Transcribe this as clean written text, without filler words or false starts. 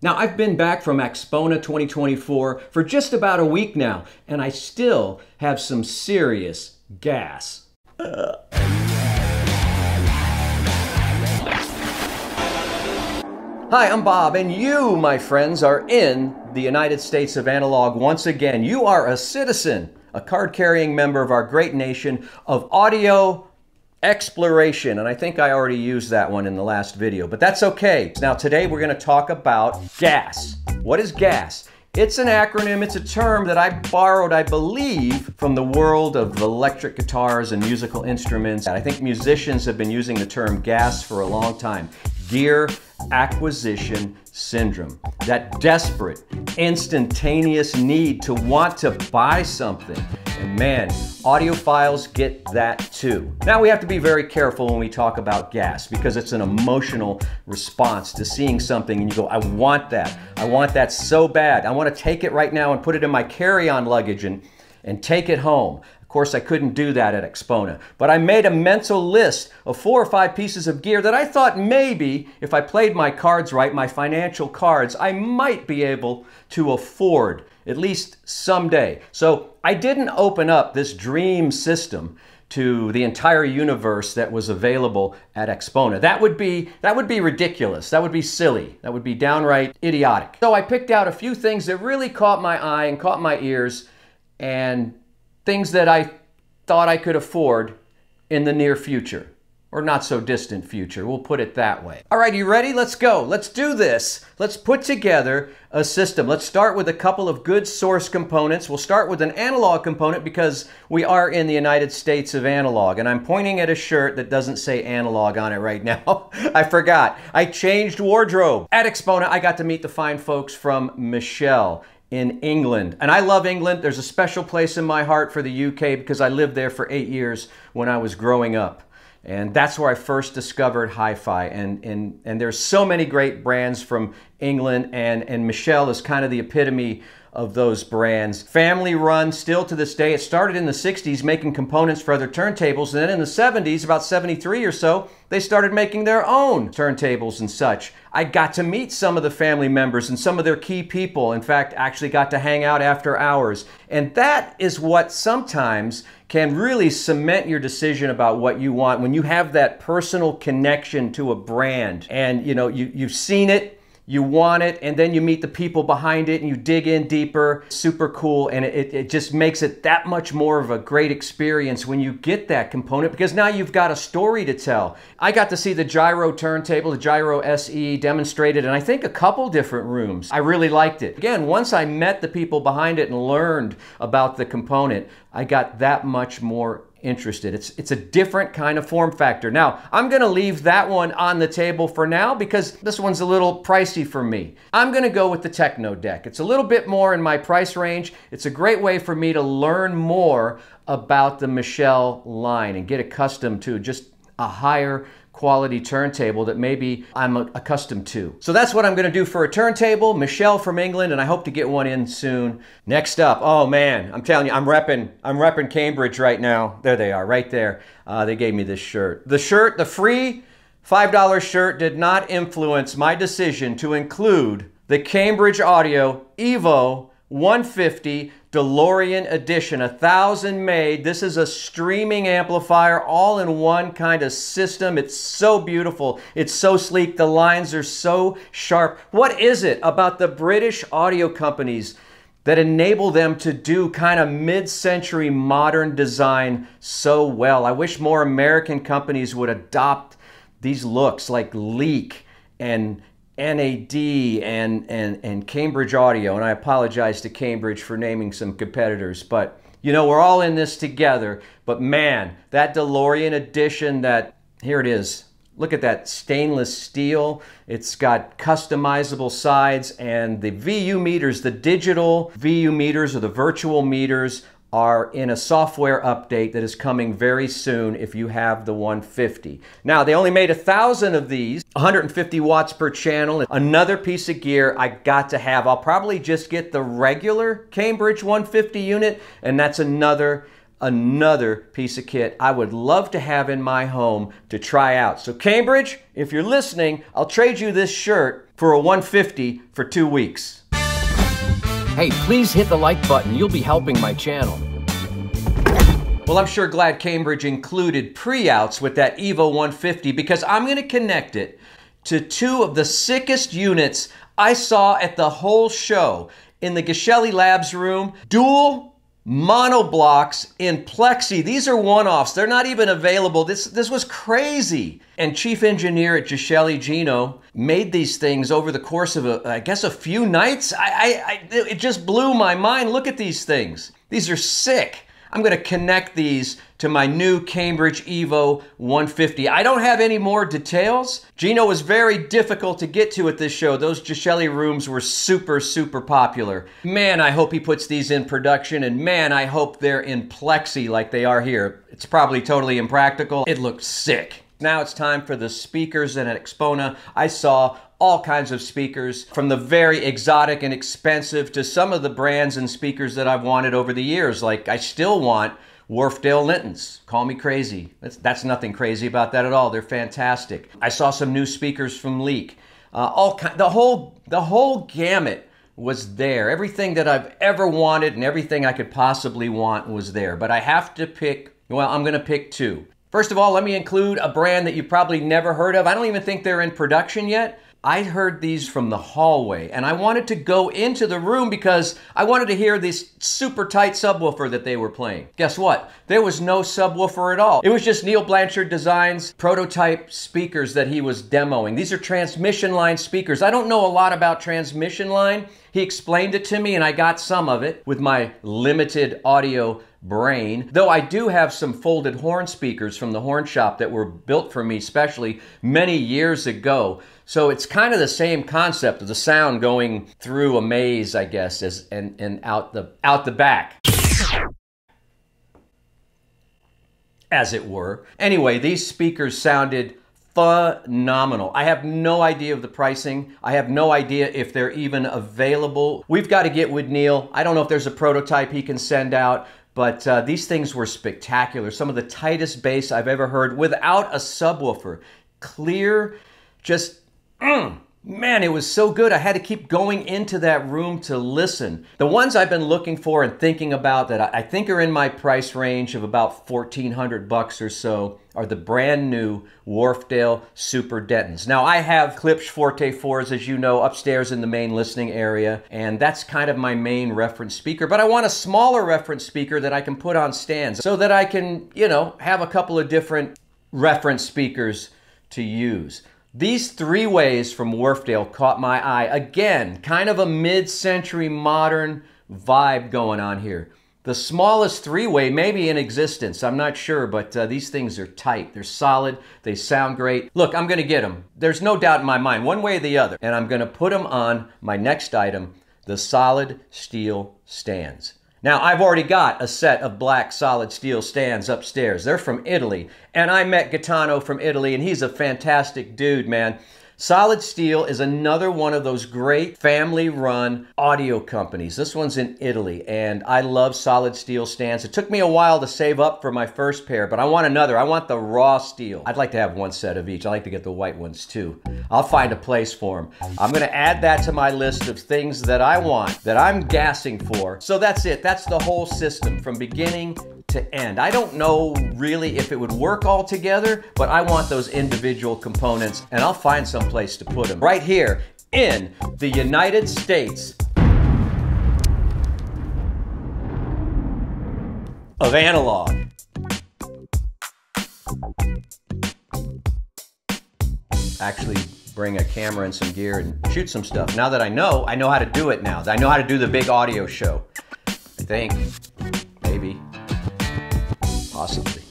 Now, I've been back from Axpona 2024 for just about a week now, and I still have some serious gas. Hi, I'm Bob, and you, my friends, are in the United States of Analog once again. You are a citizen, a card-carrying member of our great nation of audio exploration, and I think I already used that one in the last video, but that's okay. Now today we're going to talk about GAS. What is GAS? It's an acronym, it's a term that I borrowed, I believe, from the world of electric guitars and musical instruments. I think musicians have been using the term GAS for a long time. Gear Acquisition Syndrome. That desperate, instantaneous need to want to buy something. And man, audiophiles get that too. Now we have to be very careful when we talk about GAS because it's an emotional response to seeing something and you go, I want that. I want that so bad. I want to take it right now and put it in my carry-on luggage and take it home. Of course, I couldn't do that at Axpona, but I made a mental list of 4 or 5 pieces of gear that I thought maybe if I played my cards right, my financial cards, I might be able to afford, at least someday. So I didn't open up this dream system to the entire universe that was available at Axpona. That would be ridiculous. That would be silly. That would be downright idiotic. So I picked out a few things that really caught my eye and caught my ears, and things that I thought I could afford in the near future, or not so distant future. We'll put it that way. All right, you ready? Let's go. Let's do this. Let's put together a system. Let's start with a couple of good source components. We'll start with an analog component because we are in the United States of Analog, and I'm pointing at a shirt that doesn't say analog on it right now. I forgot. I changed wardrobe. At Axpona, I got to meet the fine folks from Michelle in England. And I love England. There's a special place in my heart for the UK because I lived there for 8 years when I was growing up. And that's where I first discovered hi-fi. And there's so many great brands from England, and Michelle is kind of the epitome of those brands. Family run still to this day. It started in the 60s making components for other turntables, and then in the 70s, about 73 or so, they started making their own turntables and such. I got to meet some of the family members and some of their key people. In fact, actually got to hang out after hours. And that is what sometimes can really cement your decision about what you want when you have that personal connection to a brand. And you know, you've seen it, you want it, and then you meet the people behind it and you dig in deeper. Super cool, and it just makes it that much more of a great experience when you get that component because now you've got a story to tell. I got to see the Gyro turntable, the Gyro SE, demonstrated in I think a couple different rooms. I really liked it. Again, once I met the people behind it and learned about the component, I got that much more interested. It's a different kind of form factor. Now, I'm going to leave that one on the table for now because this one's a little pricey for me. I'm going to go with the Techno Deck. It's a little bit more in my price range. It's a great way for me to learn more about the Michelle line and get accustomed to just a higher quality turntable that maybe I'm accustomed to. So that's what I'm going to do for a turntable. Michelle from England, and I hope to get one in soon. Next up, oh man, I'm telling you, I'm repping Cambridge right now. There they are, right there. They gave me this shirt. The shirt, the free $5 shirt, did not influence my decision to include the Cambridge Audio Evo 150 DeLorean Edition, 1,000 made. This is a streaming amplifier, all in one kind of system. It's so beautiful. It's so sleek. The lines are so sharp. What is it about the British audio companies that enable them to do kind of mid-century modern design so well? I wish more American companies would adopt these looks like Leek and NAD and Cambridge Audio, and I apologize to Cambridge for naming some competitors, but you know, we're all in this together. But man, that DeLorean edition, that, here it is. Look at that stainless steel. It's got customizable sides, and the VU meters, the digital VU meters or the virtual meters, are in a software update that is coming very soon if you have the 150. Now, they only made 1,000 of these, 150 watts per channel. Another piece of gear I got to have. I'll probably just get the regular Cambridge 150 unit, and that's another piece of kit I would love to have in my home to try out. So Cambridge, if you're listening, I'll trade you this shirt for a 150 for 2 weeks. Hey, please hit the like button. You'll be helping my channel. Well, I'm sure glad Cambridge included pre-outs with that Evo 150 because I'm going to connect it to two of the sickest units I saw at the whole show in the Geshelli Labs room. Dual monoblocks in plexi. These are one-offs. They're not even available. This was crazy. And chief engineer at Geshelli, Gino, made these things over the course of, I guess, a few nights. It just blew my mind. Look at these things. These are sick. I'm going to connect these to my new Cambridge Evo 150. I don't have any more details. Gino was very difficult to get to at this show. Those Geshelli rooms were super, super popular. Man, I hope he puts these in production, and man, I hope they're in plexi like they are here. It's probably totally impractical. It looks sick. Now it's time for the speakers, and at Expona, I saw all kinds of speakers, from the very exotic and expensive to some of the brands and speakers that I've wanted over the years. Like, I still want Wharfedale Lintons. Call me crazy. That's nothing crazy about that at all. They're fantastic. I saw some new speakers from Leek. The whole gamut was there. Everything that I've ever wanted and everything I could possibly want was there. But I have to pick, well, I'm going to pick two. First of all, let me include a brand that you've probably never heard of. I don't even think they're in production yet. I heard these from the hallway, and I wanted to go into the room because I wanted to hear this super tight subwoofer that they were playing. Guess what? There was no subwoofer at all. It was just Neil Blanchard Design's prototype speakers that he was demoing. These are transmission line speakers. I don't know a lot about transmission line. He explained it to me, and I got some of it with my limited audio brain. Though I do have some folded horn speakers from the horn shop that were built for me specially many years ago. So it's kind of the same concept of the sound going through a maze, I guess, and out the back, as it were. Anyway, these speakers sounded phenomenal. I have no idea of the pricing. I have no idea if they're even available. We've got to get with Neil. I don't know if there's a prototype he can send out, but these things were spectacular. Some of the tightest bass I've ever heard without a subwoofer. Clear, just man, it was so good. I had to keep going into that room to listen. The ones I've been looking for and thinking about that I think are in my price range of about $1,400 or so are the brand new Wharfedale Super Dentons. Now, I have Klipsch Forte 4s, as you know, upstairs in the main listening area, and that's kind of my main reference speaker. But I want a smaller reference speaker that I can put on stands so that I can, you know, have a couple of different reference speakers to use. These three-ways from Wharfedale caught my eye. Again, kind of a mid-century modern vibe going on here. The smallest three-way may be in existence, I'm not sure, but these things are tight. They're solid, they sound great. Look, I'm gonna get them. There's no doubt in my mind, one way or the other. And I'm gonna put them on my next item, the solid steel stands. Now, I've already got a set of black solid steel stands upstairs. They're from Italy, and I met Gaetano from Italy, and he's a fantastic dude, man. Solid Steel is another one of those great family-run audio companies. This one's in Italy, and I love Solid Steel stands. It took me a while to save up for my first pair, but I want another. I want the raw steel. I'd like to have one set of each. I like to get the white ones, too. I'll find a place for them. I'm going to add that to my list of things that I want, that I'm gassing for. So that's it. That's the whole system from beginning to end. I don't know really if it would work all together, but I want those individual components, and I'll find some place to put them right here in the United States of analog. Actually bring a camera and some gear and shoot some stuff. Now that I know how to do it now. I know how to do the big audio show. I think, maybe, possibly.